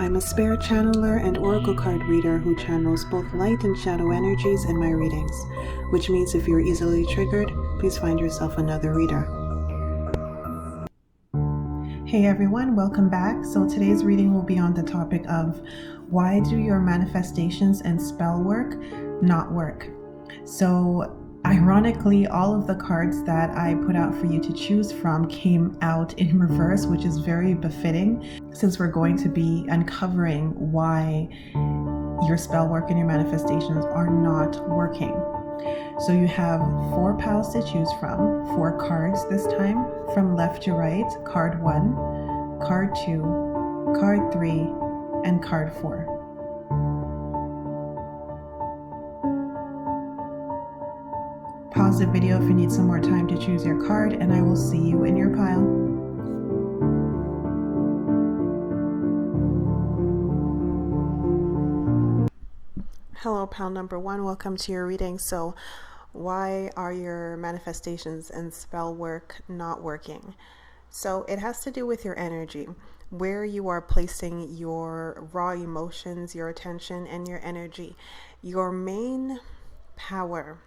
I'm a spirit channeler and oracle card reader who channels both light and shadow energies in my readings, which means if you're easily triggered, please find yourself another reader. Hey everyone, welcome back. So today's reading will be on the topic of why do your manifestations and spell work not work? So ironically, all of the cards that I put out for you to choose from came out in reverse, which is very befitting since we're going to be uncovering why your spell work and your manifestations are not working. So you have 4 piles to choose from, 4 cards this time, from left to right: card 1, card 2, card 3, and card 4. Pause the video if you need some more time to choose your card, and I will see you in your pile. Hello, pile number 1. Welcome to your reading. So, why are your manifestations and spell work not working? So, it has to do with your energy, where you are placing your raw emotions, your attention, and your energy. Your main power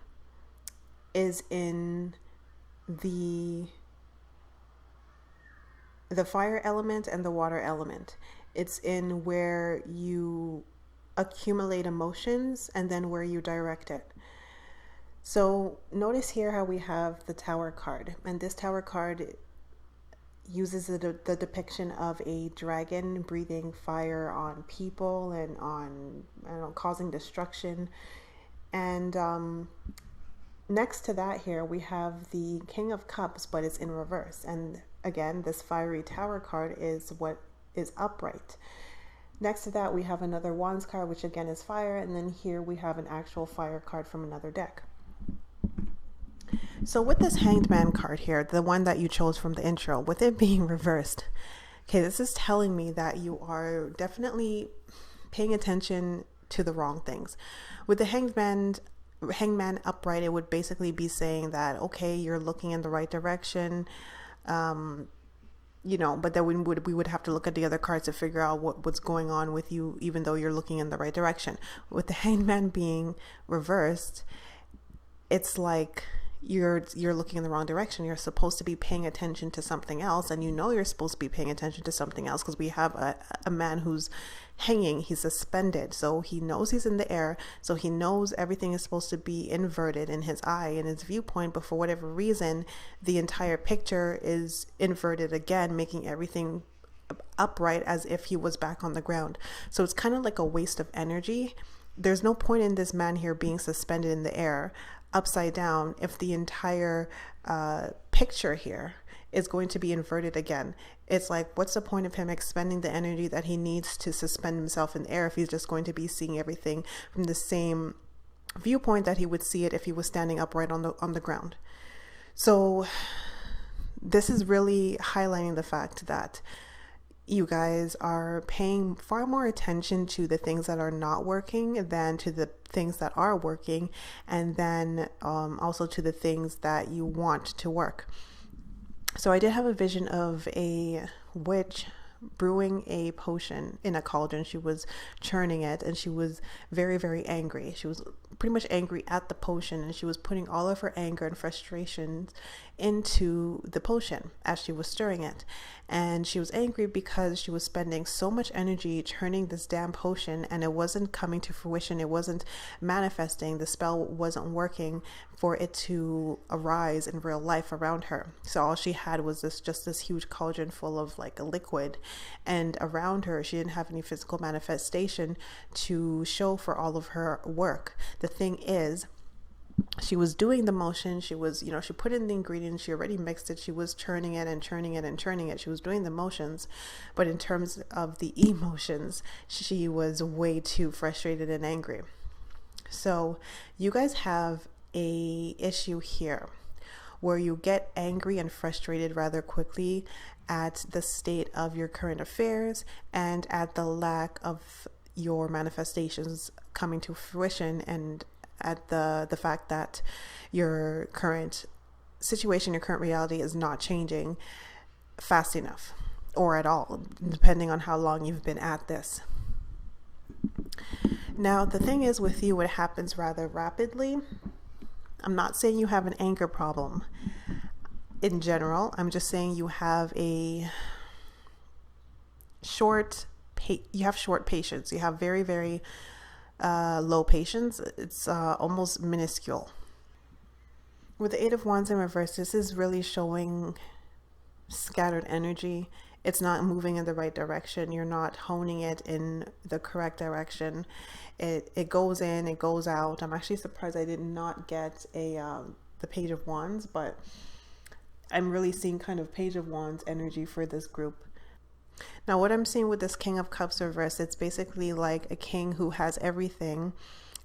is in the fire element and the water element. It's in where you accumulate emotions and then where you direct it. So notice here how we have the Tower card, and this Tower card uses the depiction of a dragon breathing fire on people and on, causing destruction. And next to that here we have the King of Cups, but it's in reverse. And again, this fiery Tower card is what is upright. Next to that we have another Wands card, which again is fire, and then here we have an actual fire card from another deck. So with this Hanged Man card here, the one that you chose from the intro, with it being reversed, okay, this is telling me that you are definitely paying attention to the wrong things. With the Hangman upright, it would basically be saying that, okay, you're looking in the right direction, but then we would have to look at the other cards to figure out what's going on with you, even though you're looking in the right direction. With the Hanged Man being reversed, it's like you're looking in the wrong direction. You're supposed to be paying attention to something else, and you're supposed to be paying attention to something else, because we have a man who's hanging. He's suspended, so he knows he's in the air, so he knows everything is supposed to be inverted in his eye, in his viewpoint, but for whatever reason the entire picture is inverted again, making everything upright as if he was back on the ground. So it's kind of like a waste of energy. There's no point in this man here being suspended in the air upside down if the entire picture here is going to be inverted again. It's like, what's the point of him expending the energy that he needs to suspend himself in the air if he's just going to be seeing everything from the same viewpoint that he would see it if he was standing upright on the ground? So this is really highlighting the fact that you guys are paying far more attention to the things that are not working than to the things that are working, and then also to the things that you want to work. So I did have a vision of a witch brewing a potion in a cauldron. She was churning it, and she was very, very angry. She was pretty much angry at the potion, and she was putting all of her anger and frustrations into the potion as she was stirring it. And she was angry because she was spending so much energy churning this damn potion, and it wasn't coming to fruition. It wasn't manifesting. The spell wasn't working for it to arise in real life around her. So all she had was just this huge cauldron full of like a liquid, and around her she didn't have any physical manifestation to show for all of her work. The thing is, she was doing the motion. She was, she put in the ingredients. She already mixed it. She was churning it and churning it and churning it. She was doing the motions. But in terms of the emotions, she was way too frustrated and angry. So you guys have a issue here where you get angry and frustrated rather quickly at the state of your current affairs and at the lack of your manifestations coming to fruition, and at the fact that your current situation, your current reality is not changing fast enough. or at all, depending on how long you've been at this. Now, the thing is with you, it happens rather rapidly. I'm not saying you have an anger problem in general. I'm just saying you have a short patience. You have very, very low patience. It's almost minuscule. With the Eight of Wands in reverse, this is really showing scattered energy. It's not moving in the right direction. You're not honing it in the correct direction. It goes in, it goes out. I'm actually surprised I did not get the Page of Wands, but I'm really seeing kind of Page of Wands energy for this group. Now, what I'm seeing with this King of Cups reverse, it's basically like a king who has everything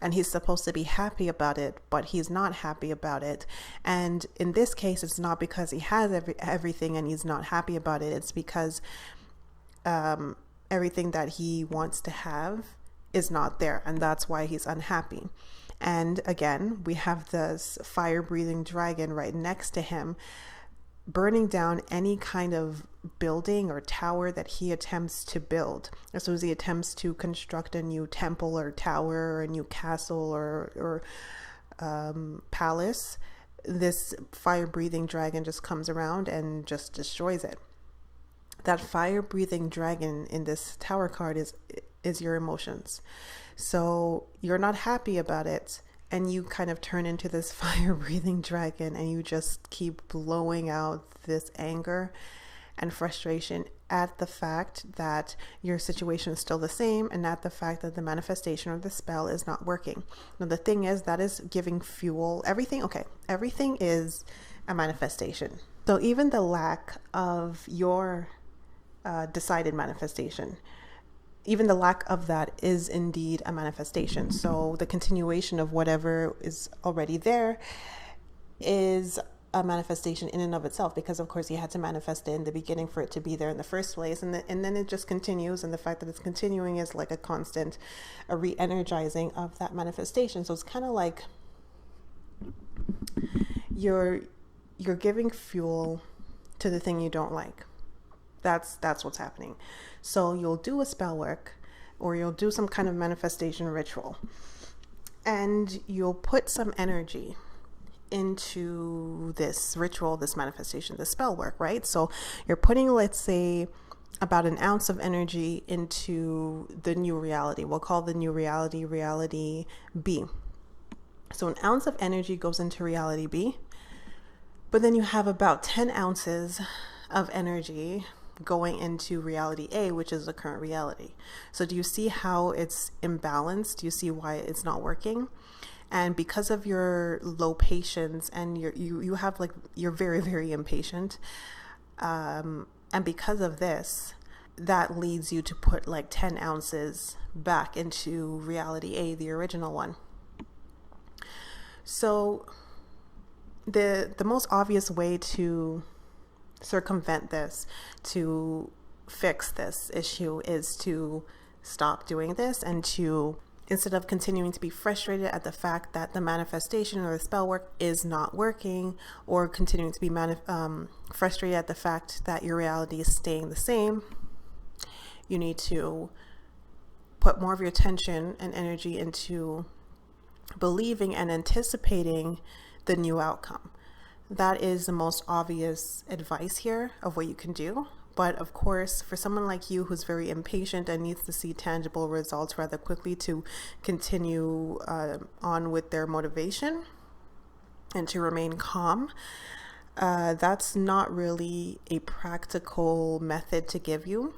and he's supposed to be happy about it, but he's not happy about it. And in this case, it's not because he has everything and he's not happy about it. It's because everything that he wants to have is not there, and that's why he's unhappy. And again, we have this fire-breathing dragon right next to him, burning down any kind of building or tower that he attempts to build. So as he attempts to construct a new temple or tower or a new castle or palace, this fire-breathing dragon just comes around and just destroys it. That fire-breathing dragon in this tower card is your emotions. So you're not happy about it, and you kind of turn into this fire-breathing dragon, and you just keep blowing out this anger and frustration at the fact that your situation is still the same, and at the fact that the manifestation or the spell is not working. Now, the thing is, that is giving fuel. Everything is a manifestation. So even the lack of your decided manifestation, even the lack of that is indeed a manifestation. So the continuation of whatever is already there is a manifestation in and of itself, because of course you had to manifest it in the beginning for it to be there in the first place, and then it just continues, and the fact that it's continuing is like a constant re-energizing of that manifestation. So it's kind of like you're giving fuel to the thing you don't like. That's what's happening. So you'll do a spell work, or you'll do some kind of manifestation ritual, and you'll put some energy into this ritual, this manifestation, this spell work, right? So you're putting, let's say, about an ounce of energy into the new reality. We'll call the new reality reality B. So an ounce of energy goes into reality B, but then you have about 10 ounces of energy going into reality A, which is the current reality. So do you see how it's imbalanced? Do you see why it's not working? And because of your low patience, and you're very, very impatient, and because of this, that leads you to put like 10 ounces back into reality A, the original one. So the most obvious way to circumvent this, to fix this issue, is to stop doing this, and to, instead of continuing to be frustrated at the fact that the manifestation or the spell work is not working, or continuing to be frustrated at the fact that your reality is staying the same, you need to put more of your attention and energy into believing and anticipating the new outcome. That is the most obvious advice here of what you can do. But of course, for someone like you who's very impatient and needs to see tangible results rather quickly to continue on with their motivation and to remain calm, that's not really a practical method to give you.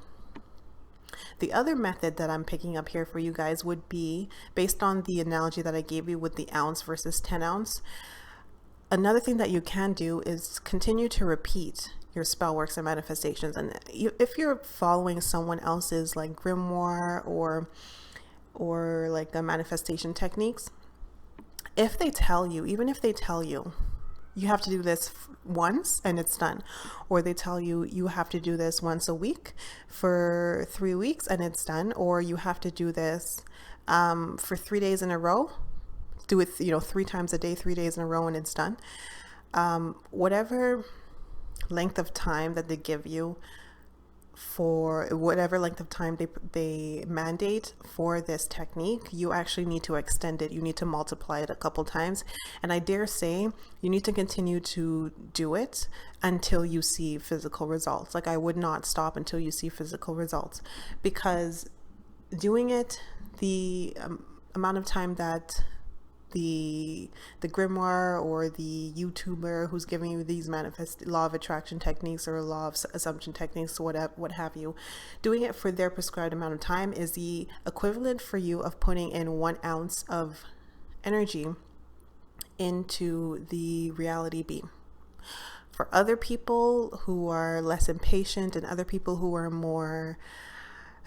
The other method that I'm picking up here for you guys would be, based on the analogy that I gave you with the ounce versus 10 ounce, another thing that you can do is continue to repeat your spell works and manifestations. And if you're following someone else's like grimoire or like the manifestation techniques, if they tell you, even if they tell you you have to do this once and it's done, or they tell you you have to do this once a week for 3 weeks and it's done, or you have to do this for 3 days in a row, do it 3 times a day, 3 days in a row, and it's done, whatever length of time that they give you, for whatever length of time they mandate for this technique, you actually need to extend it. You need to multiply it a couple times. And I dare say you need to continue to do it until you see physical results. Like, I would not stop until you see physical results, because doing it the amount of time that the grimoire or the YouTuber who's giving you these manifest law of attraction techniques or law of assumption techniques, what have you, doing it for their prescribed amount of time is the equivalent for you of putting in 1 ounce of energy into the reality beam. For other people who are less impatient and other people who are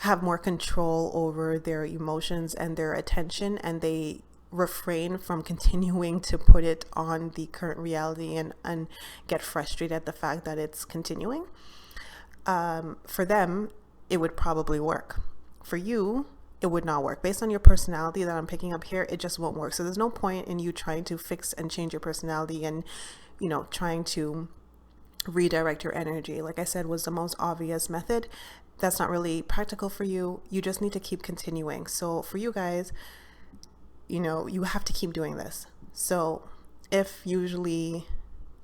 have more control over their emotions and their attention, and they refrain from continuing to put it on the current reality and get frustrated at the fact that it's continuing, for them it would probably work. For you, it would not work. Based on your personality that I'm picking up here, it just won't work. So there's no point in you trying to fix and change your personality and, you know, trying to redirect your energy. Like I said, was the most obvious method. That's not really practical for you. You just need to keep continuing. So for you guys, you know, you have to keep doing this. So if usually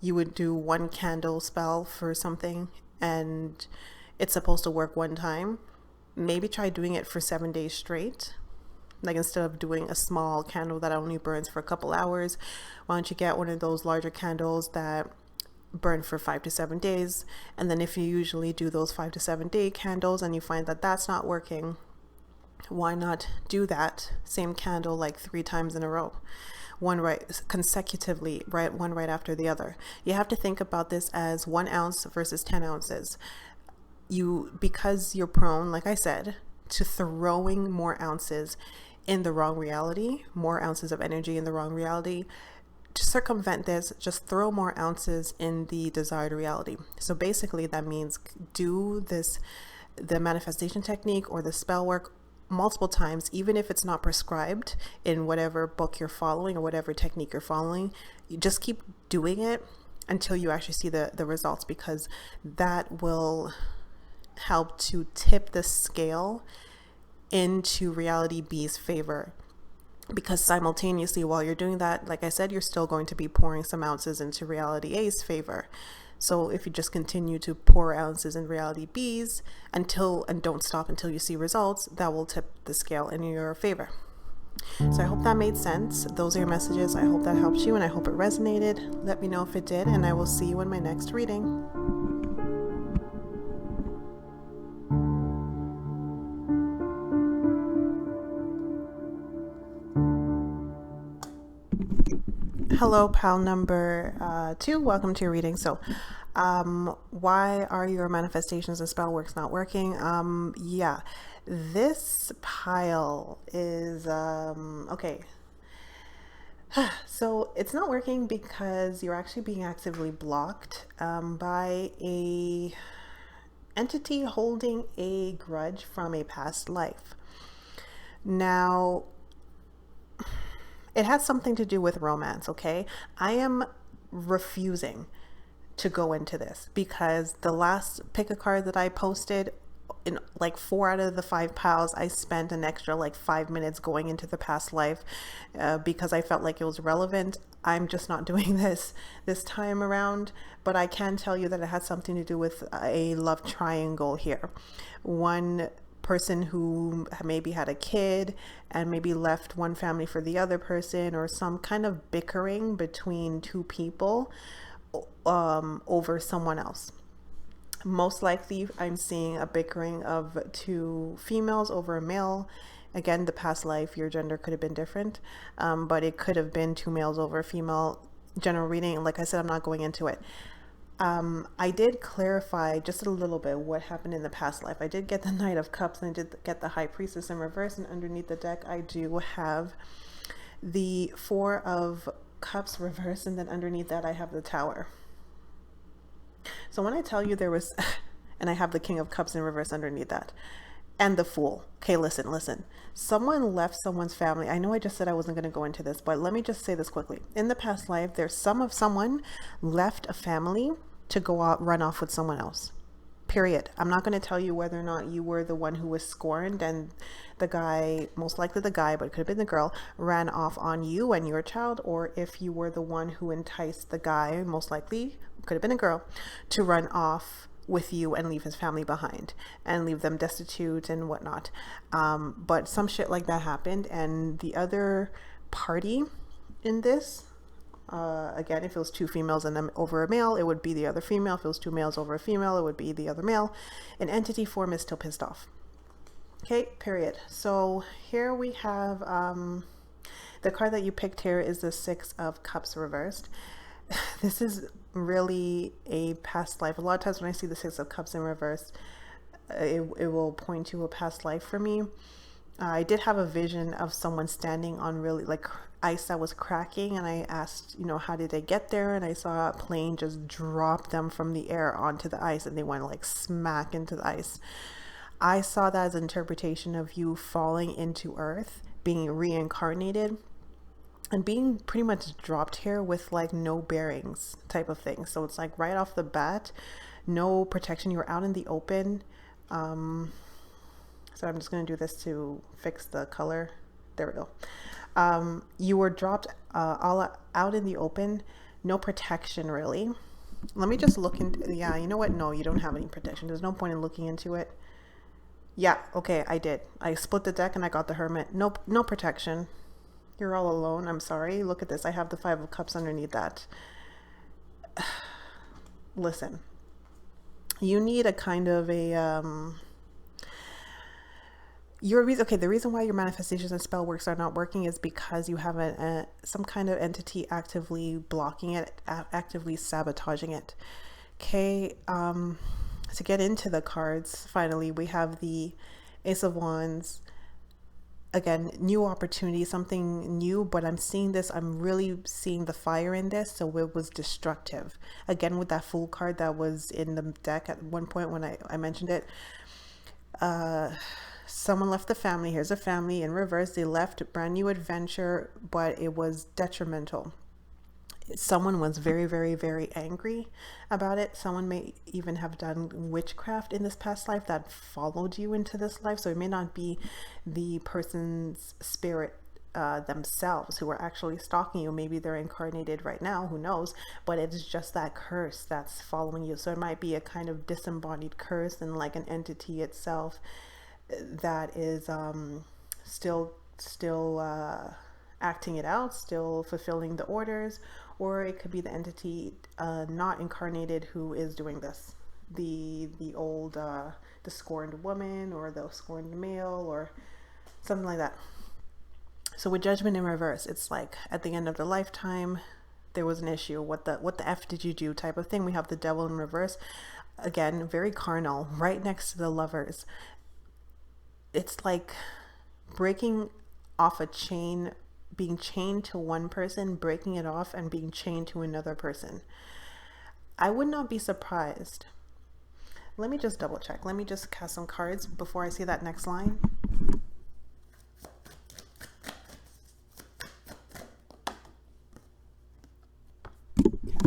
you would do 1 candle spell for something and it's supposed to work 1 time, maybe try doing it for 7 days straight. Like, instead of doing a small candle that only burns for a couple hours, why don't you get one of those larger candles that burn for 5 to 7 days? And then if you usually do those 5 to 7 day candles and you find that that's not working, why not do that same candle like 3 times in a row, one right consecutively, right, one right after the other. You have to think about this as 1 ounce versus 10 ounces. Because you're prone, like I said, to throwing more ounces in the wrong reality, more ounces of energy in the wrong reality. To circumvent this, just throw more ounces in the desired reality. So basically that means do the manifestation technique or the spell work multiple times, even if it's not prescribed in whatever book you're following or whatever technique you're following. You just keep doing it until you actually see the results, because that will help to tip the scale into reality B's favor. Because simultaneously while you're doing that, like I said, you're still going to be pouring some ounces into reality A's favor. So if you just continue to pour ounces in reality B's and don't stop until you see results, that will tip the scale in your favor. So I hope that made sense. Those are your messages. I hope that helps you and I hope it resonated. Let me know if it did, and I will see you in my next reading. Hello, pal number 2. Welcome to your reading. So, why are your manifestations and spell works not working? Yeah, this pile is, okay. So it's not working because you're actually being actively blocked by a entity holding a grudge from a past life. Now, it has something to do with romance, okay? I am refusing to go into this because the last pick a card that I posted, in like 4 out of the 5 piles, I spent an extra like 5 minutes going into the past life because I felt like it was relevant. I'm just not doing this time around, but I can tell you that it has something to do with a love triangle here. One person who maybe had a kid and maybe left one family for the other person, or some kind of bickering between 2 people over someone else. Most likely I'm seeing a bickering of 2 females over a male. Again, the past life, your gender could have been different, but it could have been 2 males over a female. General reading, like I said, I'm not going into it. I did clarify just a little bit what happened in the past life. I did get the Knight of Cups and I did get the High Priestess in reverse, and underneath the deck I do have the 4 of Cups reverse, and then underneath that I have the Tower. So when I tell you there was, and I have the King of Cups in reverse underneath that, and the Fool. Okay, listen. Someone left someone's family. I know I just said I wasn't going to go into this, but let me just say this quickly. In the past life, there's someone left a family to go out, run off with someone else. period. I'm not going to tell you whether or not you were the one who was scorned and the guy, most likely the guy, but it could have been the girl, ran off on you and your child, or if you were the one who enticed the guy, most likely could have been a girl, to run off with you and leave his family behind and leave them destitute and whatnot. But some shit like that happened, and the other party in this, again, if it was two females and over a male, it would be the other female. If it was two males over a female, it would be the other male. An entity form is still pissed off. Okay, period. So here we have the card that you picked here is the Six of Cups reversed. This is really a past life. A lot of times when I see the Six of Cups in reverse, it will point to a past life for me. I did have a vision of someone standing on really like ice that was cracking, and I asked, you know, how did they get there? And I saw a plane just drop them from the air onto the ice, and they went like smack into the ice. I saw that as an interpretation of you falling into earth, being reincarnated, and being pretty much dropped here with like no bearings type of thing. So it's like right off the bat, no protection. You were out in the open. So I'm just going to do this to fix the color. There we go. You were dropped all out in the open, no protection really. Let me just look into, yeah, you know what? No, you don't have any protection. There's no point in looking into it. Yeah, okay, I did. I split the deck and I got the Hermit. Nope, no protection. You're all alone. I'm sorry. Look at this. I have the Five of Cups underneath that. Listen, you need a kind of a the reason why your manifestations and spell works are not working is because you have some kind of entity actively blocking it, actively sabotaging it. Okay, to get into the cards, finally we have the Ace of Wands. Again, new opportunity, something new, but I'm really seeing the fire in this. So it was destructive. Again, with that Fool card that was in the deck at one point when I mentioned it. Someone left the family. Here's a family in reverse. They left, brand new adventure, but it was detrimental. Someone was very, very, very angry about it. Someone may even have done witchcraft in this past life that followed you into this life. So it may not be the person's spirit themselves who are actually stalking you. Maybe they're incarnated right now, who knows, but it's just that curse that's following you. So it might be a kind of disembodied curse and like an entity itself that is still acting it out, still fulfilling the orders, or it could be the entity not incarnated who is doing this. The old the scorned woman or the scorned male or something like that. So with Judgment in reverse, it's like at the end of the lifetime there was an issue. What the F did you do type of thing. We have the Devil in reverse. Again, very carnal, right next to the Lovers. It's like breaking off a chain, being chained to one person, breaking it off and being chained to another person. I would not be surprised. Let me just double check. Let me just cast some cards before I see that next line. Okay.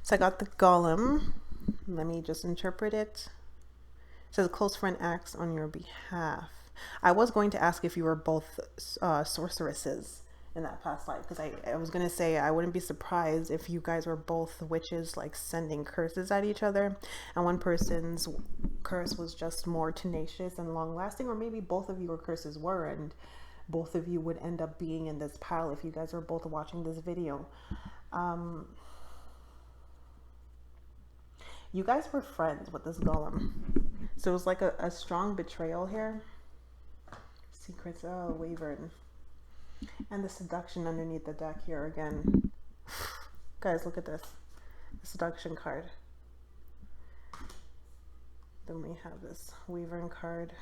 So I got the Golem. Let me just interpret it. It says a close friend acts on your behalf. I was going to ask if you were both sorceresses in that past life, because I was going to say I wouldn't be surprised if you guys were both witches, like sending curses at each other, and one person's curse was just more tenacious and long lasting, or maybe both of your curses were, and both of you would end up being in this pile if you guys are both watching this video. You guys were friends with this Golem, so it was like a strong betrayal here. Secrets, oh, Wyvern. And the seduction underneath the deck here again. Guys, look at this. The seduction card. Then we have this Wyvern card.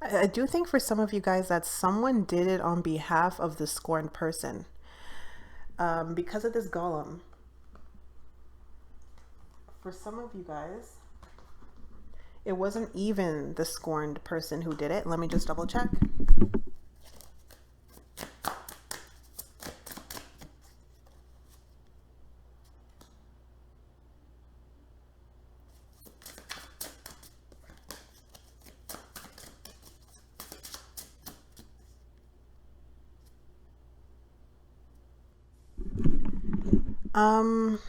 I do think for some of you guys that someone did it on behalf of the scorned person. Because of this Golem. For some of you guys, it wasn't even the scorned person who did it. Let me just double check. Um,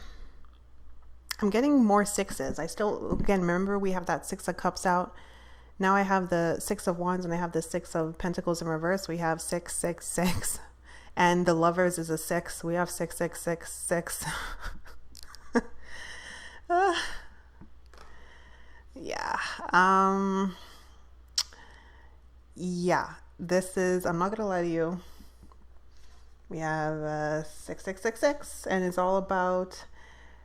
I'm getting more sixes. I still, again, remember we have that Six of Cups out. Now I have the Six of Wands and I have the Six of Pentacles in reverse. We have 666. And the Lovers is a 6. We have 6666. Yeah. Um, yeah. This is, I'm not going to lie to you. We have 6666, and it's all about,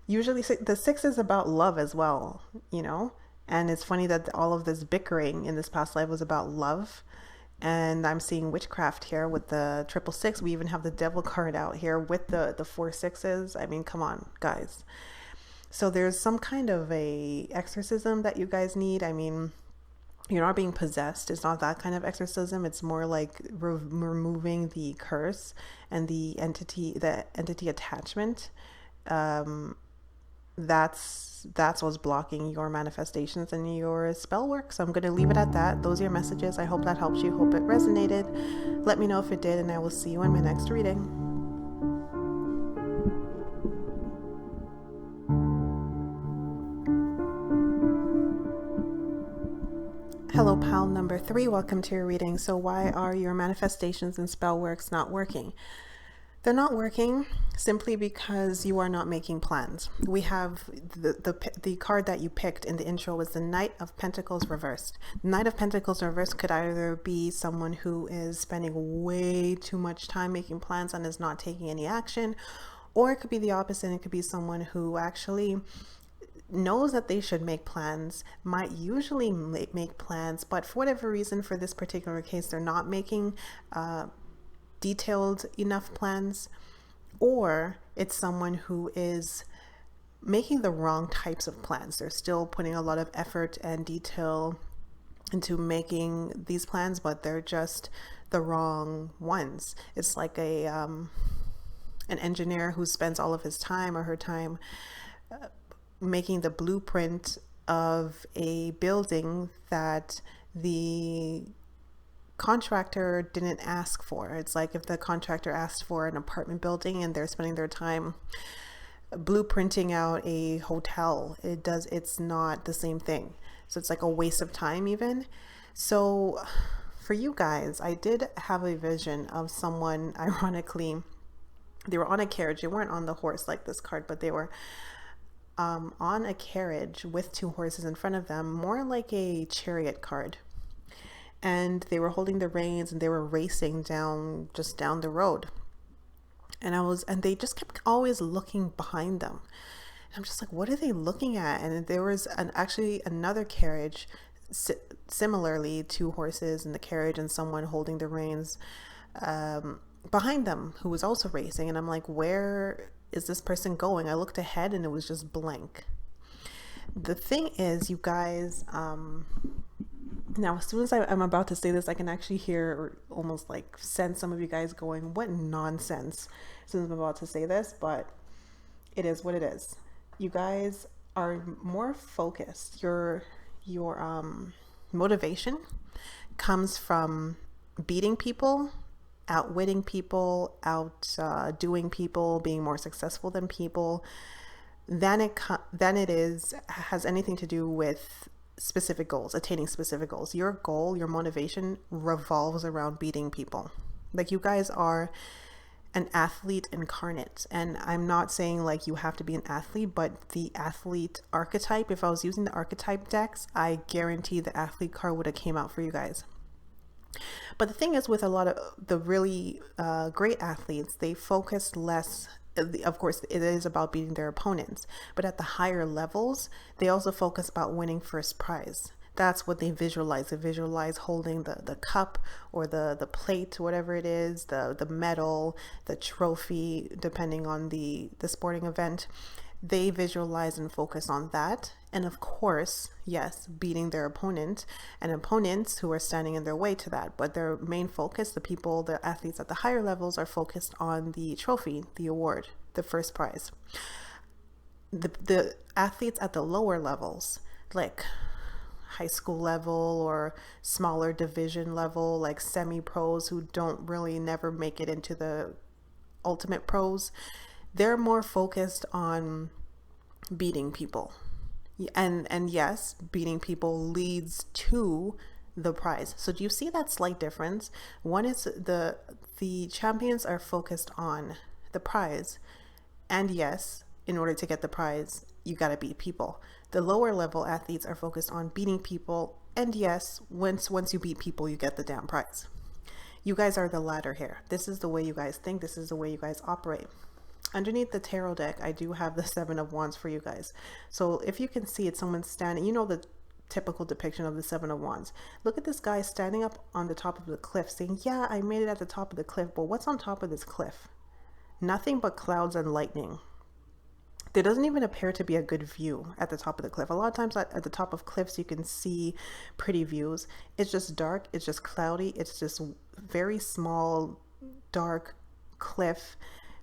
usually the 6 is about love as well, you know? And it's funny that all of this bickering in this past life was about love. And I'm seeing witchcraft here with the 666. We even have the devil card out here with the 4 6s. I mean, come on, guys. So there's some kind of a exorcism that you guys need. I mean, you're not being possessed. It's not that kind of exorcism. It's more like removing the curse and the entity attachment. Um, that's what's blocking your manifestations and your spell work. So I'm going to leave it at that. Those are your messages. I hope that helped you. Hope it resonated. Let me know if it did, and I will see you in my next reading. Hello, pal number 3. Welcome to your reading. So why are your manifestations and spell works not working? They're not working simply because you are not making plans. We have the card that you picked in the intro was the Knight of Pentacles reversed. The Knight of Pentacles reversed could either be someone who is spending way too much time making plans and is not taking any action, or it could be the opposite. It could be someone who actually knows that they should make plans, might usually make plans, but for whatever reason, for this particular case, they're not making detailed enough plans, or it's someone who is making the wrong types of plans. They're still putting a lot of effort and detail into making these plans, but they're just the wrong ones. It's like an engineer who spends all of his time or her time making the blueprint of a building that the contractor didn't ask for. It's like if the contractor asked for an apartment building and they're spending their time blueprinting out a hotel. It's not the same thing. So it's like a waste of time even. So for you guys, I did have a vision of someone, ironically, they were on a carriage. They weren't on the horse like this card, but they were on a carriage with 2 horses in front of them, more like a chariot card. And they were holding the reins and they were racing down the road. And they just kept always looking behind them. And I'm just like, what are they looking at? And there was actually another carriage, similarly 2 horses in the carriage and someone holding the reins behind them who was also racing. And I'm like, where is this person going? I looked ahead and it was just blank. The thing is, you guys, now as soon as I'm about to say this, I can actually hear or almost like sense some of you guys going, what nonsense, as soon as I'm about to say this, but it is what it is. You guys are more focused. Your motivation comes from beating people, outwitting people, outdoing people, being more successful than people, than it has anything to do with specific goals, attaining specific goals. Your goal, your motivation revolves around beating people. Like, you guys are an athlete incarnate. And I'm not saying like you have to be an athlete, but the athlete archetype, if I was using the archetype decks, I guarantee the athlete card would have came out for you guys. But the thing is, with a lot of the really great athletes, they focus less. Of course, it is about beating their opponents, but at the higher levels, they also focus about winning first prize. That's what they visualize. They visualize holding the cup or the plate, whatever it is, the medal, the trophy, depending on the sporting event. They visualize and focus on that. And of course, yes, beating their opponent and opponents who are standing in their way to that. But their main focus, the athletes at the higher levels, are focused on the trophy, the award, the first prize. The athletes at the lower levels, like high school level or smaller division level, like semi-pros who don't really never make it into the ultimate pros, they're more focused on beating people. And yes, beating people leads to the prize. So do you see that slight difference? One is the champions are focused on the prize, and yes, in order to get the prize, you got to beat people. The lower level athletes are focused on beating people, and yes, once you beat people, you get the damn prize. You guys are the latter here. This is the way you guys think. This is the way you guys operate. Underneath the tarot deck, I do have the Seven of Wands for you guys. So if you can see it, someone's standing, you know, the typical depiction of the Seven of Wands. Look at this guy standing up on the top of the cliff saying, yeah, I made it at the top of the cliff, but what's on top of this cliff? Nothing but clouds and lightning. There doesn't even appear to be a good view at the top of the cliff. A lot of times at the top of cliffs, you can see pretty views. It's just dark. It's just cloudy. It's just very small, dark cliff.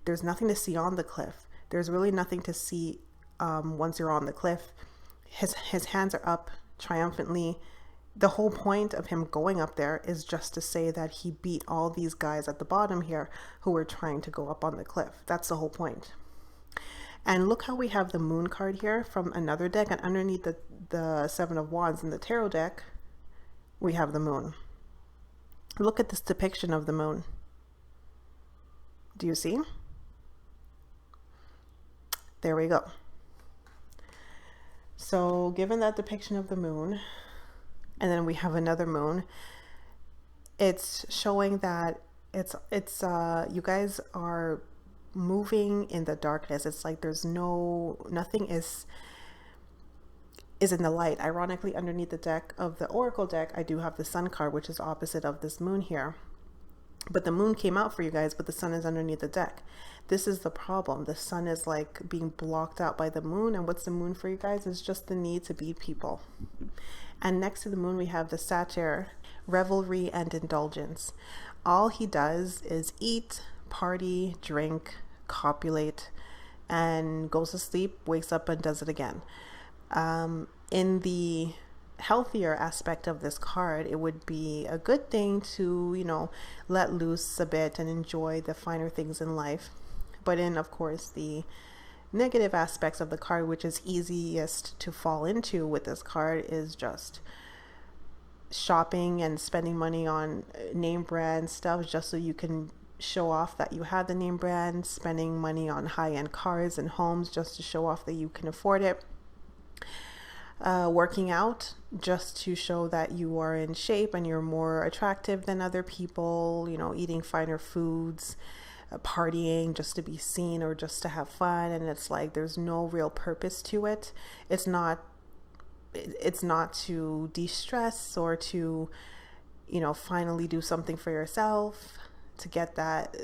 There's nothing to see on the cliff. There's really nothing to see once you're on the cliff. His hands are up triumphantly. The whole point of him going up there is just to say that he beat all these guys at the bottom here who were trying to go up on the cliff. That's the whole point. And look how we have the Moon card here from another deck, and underneath the Seven of Wands in the tarot deck, we have the Moon. Look at this depiction of the Moon. Do you see? There we go. So given that depiction of the Moon, and then we have another Moon, it's showing that it's you guys are moving in the darkness. It's like there's nothing is in the light. Ironically, underneath the deck of the Oracle deck, I do have the Sun card, which is opposite of this Moon here. But the Moon came out for you guys, but the Sun is underneath the deck. This is the problem. The Sun is like being blocked out by the Moon. And what's the Moon for you guys? It's just the need to beat people. And next to the Moon, we have the Satyr, revelry and indulgence. All he does is eat, party, drink, copulate, and goes to sleep, wakes up, and does it again. In the healthier aspect of this card, it would be a good thing to, you know, let loose a bit and enjoy the finer things in life. But in, of course, the negative aspects of the card, which is easiest to fall into with this card, is just shopping and spending money on name brand stuff just so you can show off that you have the name brand, spending money on high-end cars and homes just to show off that you can afford it, working out just to show that you are in shape and you're more attractive than other people, you know, eating finer foods, partying just to be seen or just to have fun. And it's like there's no real purpose to it. It's not to de-stress or to, you know, finally do something for yourself, to get that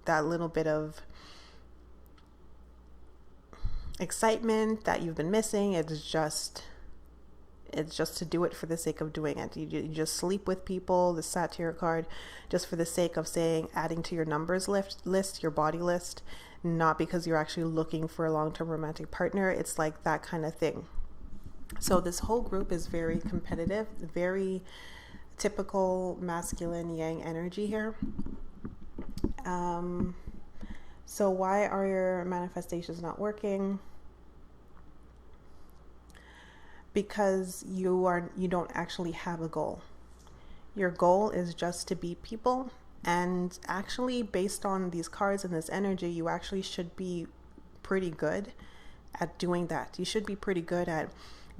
little bit of excitement that you've been missing. It's just to do it for the sake of doing it. You just sleep with people, the Satyr card, just for the sake of saying, adding to your numbers list, your body list, not because you're actually looking for a long-term romantic partner. It's like that kind of thing. So this whole group is very competitive, very typical masculine yang energy here. So why are your manifestations not working? Because you don't actually have a goal. Your goal is just to beat people, and actually based on these cards and this energy, you actually should be pretty good at doing that. You should be pretty good at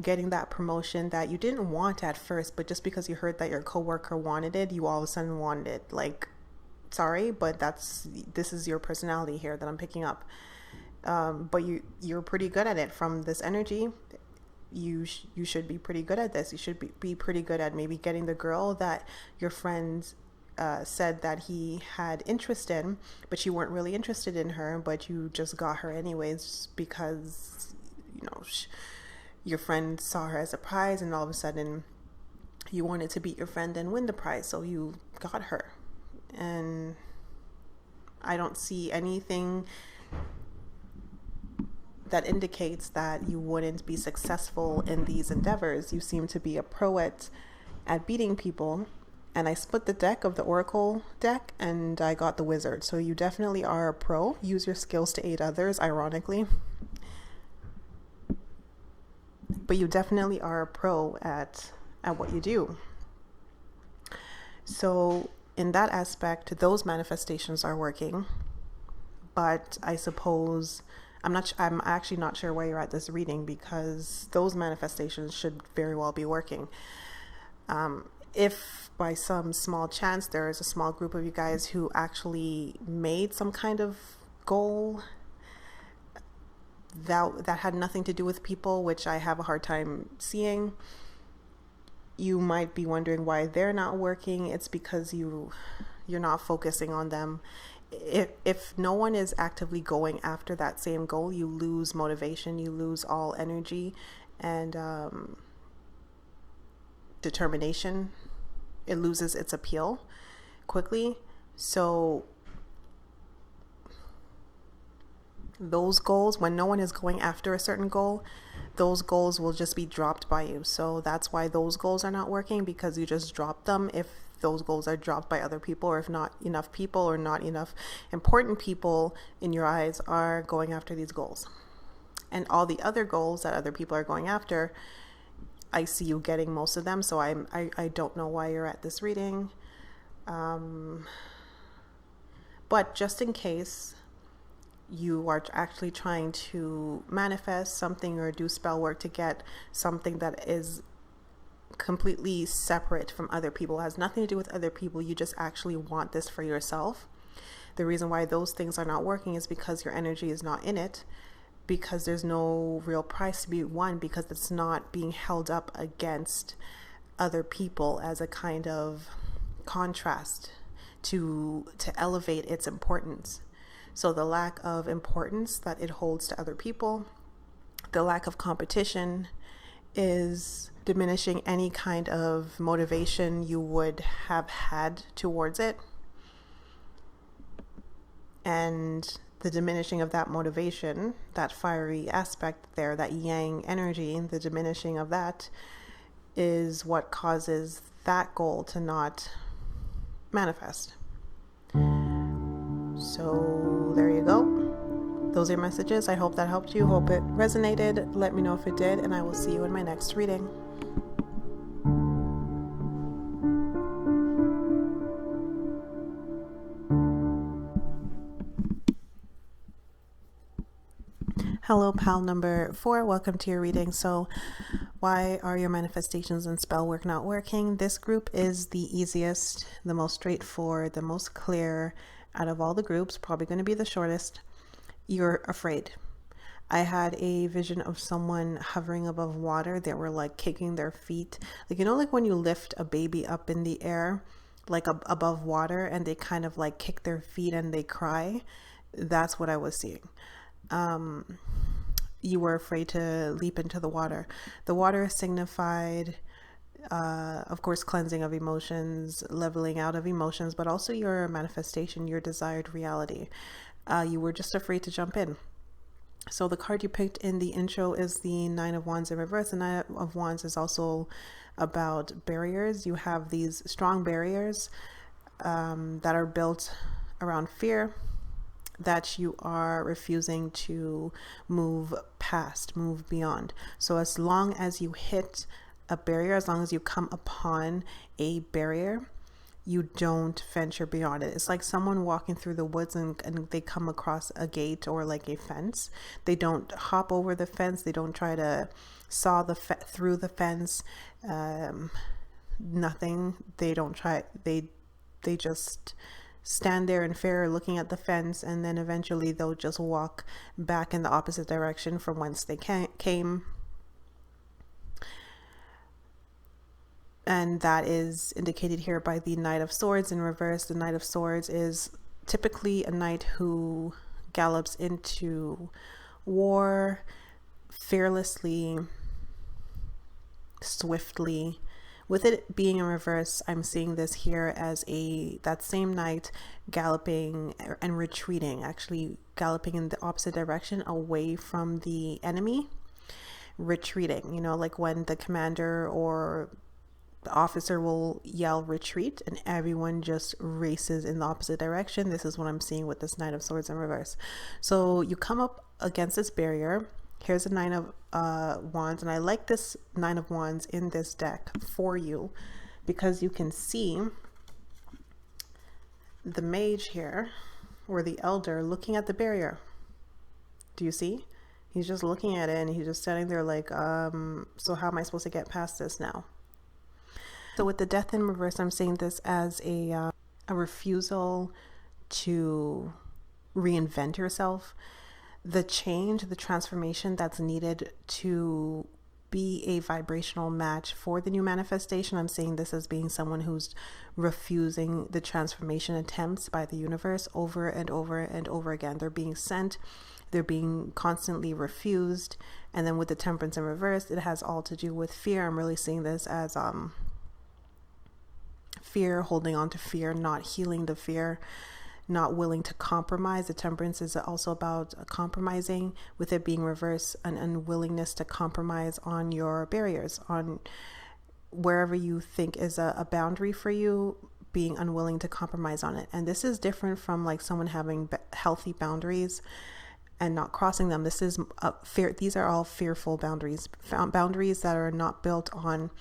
getting that promotion that you didn't want at first, but just because you heard that your coworker wanted it, you all of a sudden wanted it. Like, sorry, but this is your personality here that I'm picking up. But you're pretty good at it from this energy. You should be pretty good at this. You should be pretty good at maybe getting the girl that your friend said that he had interest in, but you weren't really interested in her, but you just got her anyways because, you know, your friend saw her as a prize, and all of a sudden you wanted to beat your friend and win the prize, so you got her. And I don't see anything that indicates that you wouldn't be successful in these endeavors. You seem to be a pro at beating people, and I split the deck of the Oracle deck and I got the Wizard. So you definitely are a pro. Use your skills to aid others, ironically. But you definitely are a pro at what you do. So in that aspect, those manifestations are working. But I suppose I'm actually not sure where you're at this reading, because those manifestations should very well be working. If by some small chance there is a small group of you guys who actually made some kind of goal that had nothing to do with people, which I have a hard time seeing, you might be wondering why they're not working. It's because you're not focusing on them. If no one is actively going after that same goal, you lose motivation, you lose all energy and determination. It loses its appeal quickly. So those goals, when no one is going after a certain goal, those goals will just be dropped by you. So that's why those goals are not working, because you just dropped them. If those goals are dropped by other people, or if not enough people or not enough important people in your eyes are going after these goals, and all the other goals that other people are going after, I see you getting most of them. So I don't know why you're at this reading. But just in case you are actually trying to manifest something or do spell work to get something that is completely separate from other people, has nothing to do with other people, you just actually want this for yourself. The reason why those things are not working is because your energy is not in it, because there's no real price to be won, because it's not being held up against other people as a kind of contrast to elevate its importance. So the lack of importance that it holds to other people, the lack of competition, is diminishing any kind of motivation you would have had towards it. And the diminishing of that motivation, that fiery aspect there, that yang energy, the diminishing of that is what causes that goal to not manifest. So there you go. Those are your messages. I hope that helped you. Hope it resonated. Let me know if it did, and I will see you in my next reading. Hello, pal number 4. Welcome to your reading. So why are your manifestations and spell work not working? This group is the easiest, the most straightforward, the most clear out of all the groups, probably going to be the shortest. You're afraid. I had a vision of someone hovering above water. They were like kicking their feet. Like, you know, like when you lift a baby up in the air, like above water, and they kind of like kick their feet and they cry. That's what I was seeing. You were afraid to leap into the water. The water signified, of course, cleansing of emotions, leveling out of emotions, but also your manifestation, your desired reality. You were just afraid to jump in. So the card you picked in the intro is the Nine of Wands in reverse. The Nine of Wands is also about barriers. You have these strong barriers that are built around fear, that you are refusing to move past, move beyond. So as long as you hit a barrier, as long as you come upon a barrier, you don't venture beyond it. It's like someone walking through the woods and they come across a gate or like a fence. They don't hop over the fence. They don't try to saw through the fence. Nothing. They don't try. They just stand there in fear looking at the fence, and then eventually they'll just walk back in the opposite direction from whence they came. And that is indicated here by the Knight of Swords in reverse. The Knight of Swords is typically a knight who gallops into war fearlessly, swiftly. With it being in reverse, I'm seeing this here as that same knight galloping and retreating, actually galloping in the opposite direction away from the enemy, retreating, you know, like when the commander or The officer will yell retreat and everyone just races in the opposite direction. This is what I'm seeing with this Nine of Swords in reverse. So you come up against this barrier. Here's a Nine of Wands, and I like this Nine of Wands in this deck for you because you can see the mage here, or the elder, looking at the barrier. Do you see? He's just looking at it and he's just standing there like, so how am I supposed to get past this now? So with the Death in reverse, I'm seeing this as a refusal to reinvent yourself. The change, the transformation that's needed to be a vibrational match for the new manifestation. I'm seeing this as being someone who's refusing the transformation attempts by the universe over and over and over again. They're being sent, they're being constantly refused. And then with the Temperance in reverse, it has all to do with fear. I'm really seeing this as fear, holding on to fear, not healing the fear, not willing to compromise. The Temperance is also about compromising, with it being reverse, an unwillingness to compromise on your barriers, on wherever you think is a boundary for you, being unwilling to compromise on it. And this is different from like someone having healthy boundaries and not crossing them. This is fear. These are all fearful boundaries, boundaries that are not built on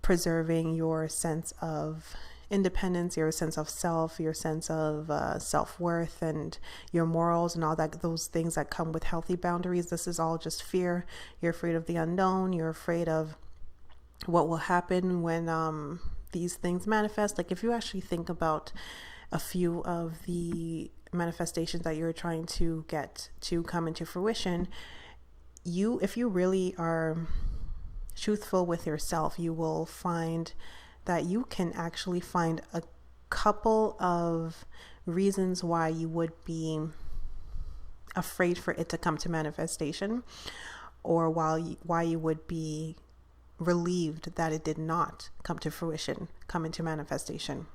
preserving your sense of independence, your sense of self, your sense of self-worth, and your morals and all that, those things that come with healthy boundaries. This is all just fear. You're afraid of the unknown. You're afraid of what will happen when these things manifest. Like if you actually think about a few of the manifestations that you're trying to get to come into fruition, if you really are truthful with yourself, you will find that you can actually find a couple of reasons why you would be afraid for it to come to manifestation, or why you would be relieved that it did not come to fruition, come into manifestation.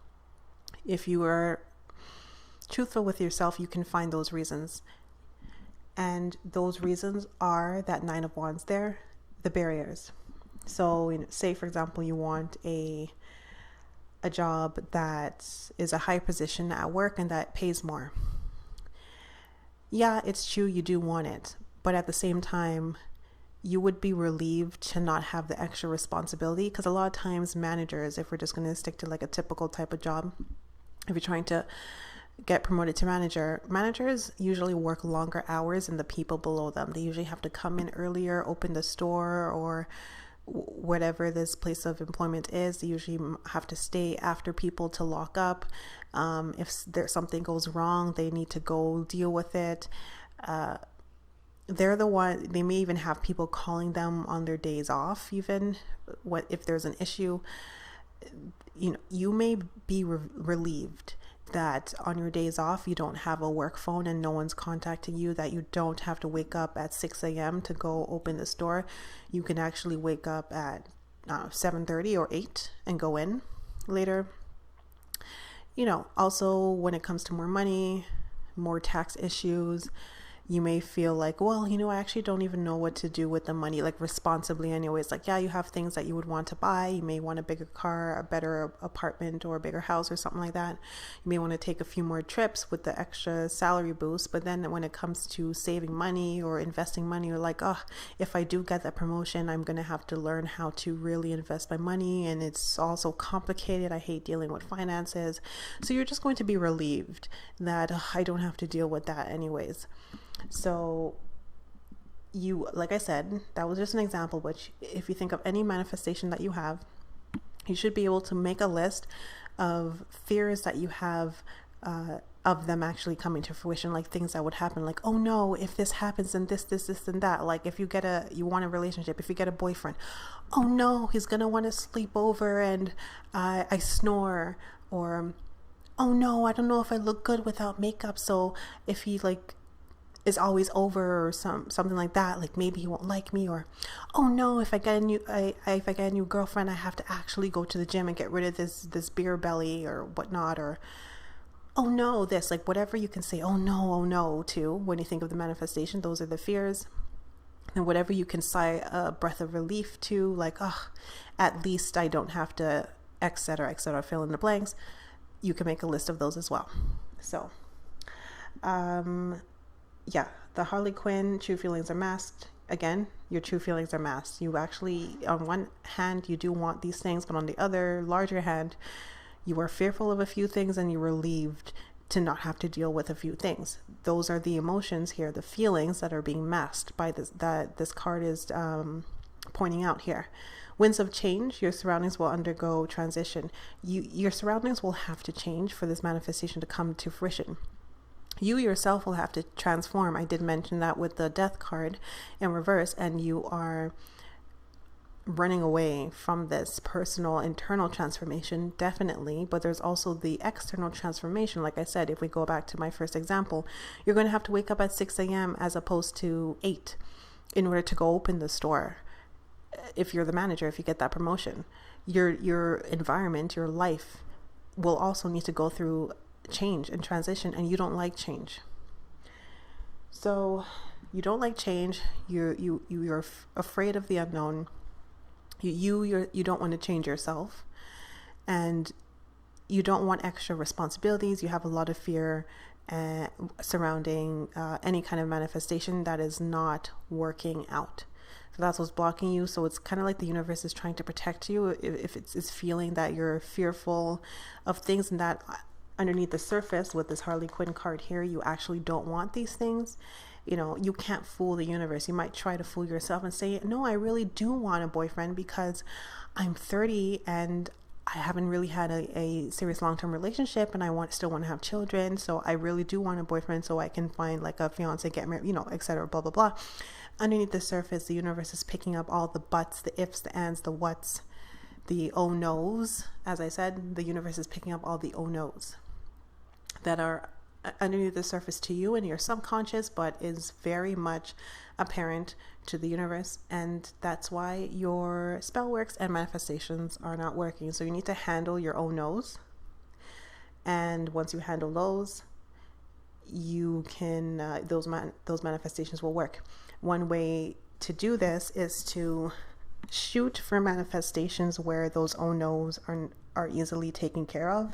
If you are truthful with yourself, you can find those reasons. And those reasons are that Nine of Wands there, the barriers. So say, for example, you want a job that is a high position at work and that pays more. Yeah, it's true, you do want it. But at the same time, you would be relieved to not have the extra responsibility. Because a lot of times managers, if we're just going to stick to like a typical type of job, if you're trying to get promoted to manager, managers usually work longer hours than the people below them. They usually have to come in earlier, open the store, or whatever this place of employment is. They usually have to stay after people to lock up. If there's something goes wrong, they need to go deal with it. They're the one, they may even have people calling them on their days off. Even if there's an issue, you may be relieved that on your days off, you don't have a work phone and no one's contacting you, that you don't have to wake up at 6 a.m. to go open the store. You can actually wake up at 7:30 or 8 and go in later. Also when it comes to more money, more tax issues, you may feel like, well, I actually don't even know what to do with the money, like responsibly anyways. Like, yeah, you have things that you would want to buy. You may want a bigger car, a better apartment, or a bigger house or something like that. You may want to take a few more trips with the extra salary boost. But then when it comes to saving money or investing money, you're like, oh, if I do get that promotion, I'm going to have to learn how to really invest my money. And it's also complicated. I hate dealing with finances. So you're just going to be relieved that I don't have to deal with that anyways. So like I said, that was just an example, which if you think of any manifestation that you have, you should be able to make a list of fears that you have of them actually coming to fruition, like things that would happen, like, oh no, if this happens, then this and that. Like if you want a relationship, if you get a boyfriend, oh no, he's gonna want to sleep over and I snore, or oh no, I don't know if I look good without makeup, so if he is always over, or something like that, like maybe he won't like me. Or oh no, if I get a new girlfriend, I have to actually go to the gym and get rid of this beer belly or whatnot. Or oh no, this, like whatever you can say oh no to when you think of the manifestation. Those are the fears And whatever you can sigh a breath of relief to, like, oh, at least I don't have to, etc., fill in the blanks, you can make a list of those as well. So, yeah, the Harley Quinn true feelings are masked. Again, your true feelings are masked. You actually, on one hand, you do want these things, but on the other, larger hand, you are fearful of a few things and you're relieved to not have to deal with a few things. Those are the emotions here, the feelings that are being masked by this, that this card is pointing out here. Winds of change, your surroundings will undergo transition. Your surroundings will have to change for this manifestation to come to fruition. You yourself will have to transform. I did mention that with the death card in reverse, and you are running away from this personal internal transformation, definitely, but there's also the external transformation. Like I said, if we go back to my first example, you're going to have to wake up at 6 a.m. as opposed to 8 in order to go open the store. If you're the manager, if you get that promotion, your environment, your life will also need to go through change and transition, and you don't like change. So you don't like change. You're afraid of the unknown. You don't want to change yourself, and you don't want extra responsibilities. You have a lot of fear surrounding any kind of manifestation that is not working out. So that's what's blocking you. So it's kind of like the universe is trying to protect you if it's feeling that you're fearful of things, and that underneath the surface with this Harley Quinn card here, you actually don't want these things. You know, you can't fool the universe. You might try to fool yourself and say, no, I really do want a boyfriend because I'm 30 and I haven't really had a serious long-term relationship, and I still want to have children. So I really do want a boyfriend so I can find like a fiance, get married, etc., blah, blah, blah. Underneath the surface, the universe is picking up all the buts, the ifs, the ands, the whats, the oh no's. As I said, the universe is picking up all the oh no's that are underneath the surface to you and your subconscious, but is very much apparent to the universe. And that's why your spell works and manifestations are not working. So you need to handle your own no's. And once you handle those, you can, those manifestations will work. One way to do this is to shoot for manifestations where those oh no's are easily taken care of.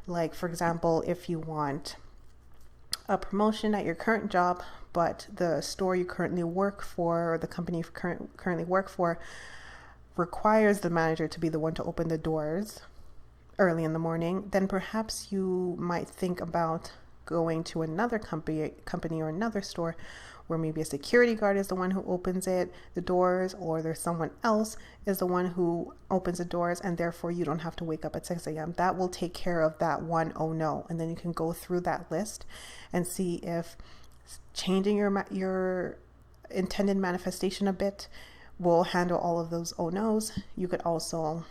Like, for example, if you want a promotion at your current job, but the store you currently work for, or the company you currently work for, requires the manager to be the one to open the doors early in the morning, then perhaps you might think about going to another company or another store where maybe a security guard is the one who opens the doors, or there's someone else is the one who opens the doors, and therefore you don't have to wake up at 6 a.m. That will take care of that one oh no. And then you can go through that list and see if changing your intended manifestation a bit will handle all of those oh no's. You could also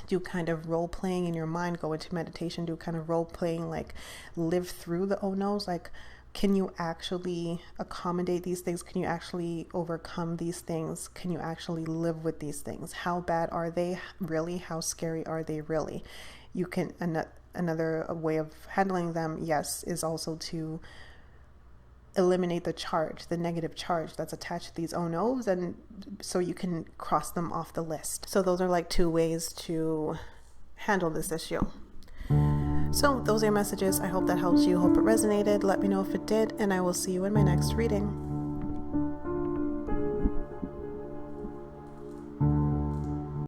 do kind of role playing in your mind, go into meditation, do kind of role playing, like live through the oh no's. Like, can you actually accommodate these things? Can you actually overcome these things? Can you actually live with these things? How bad are they really? How scary are they really? You can, another way of handling them, yes, is also to eliminate the negative charge that's attached to these oh no's, and so you can cross them off the list. So those are like 2 ways to handle this issue. So those are your messages. I hope that helps you. Hope it resonated. Let me know if it did, and I will see you in my next reading.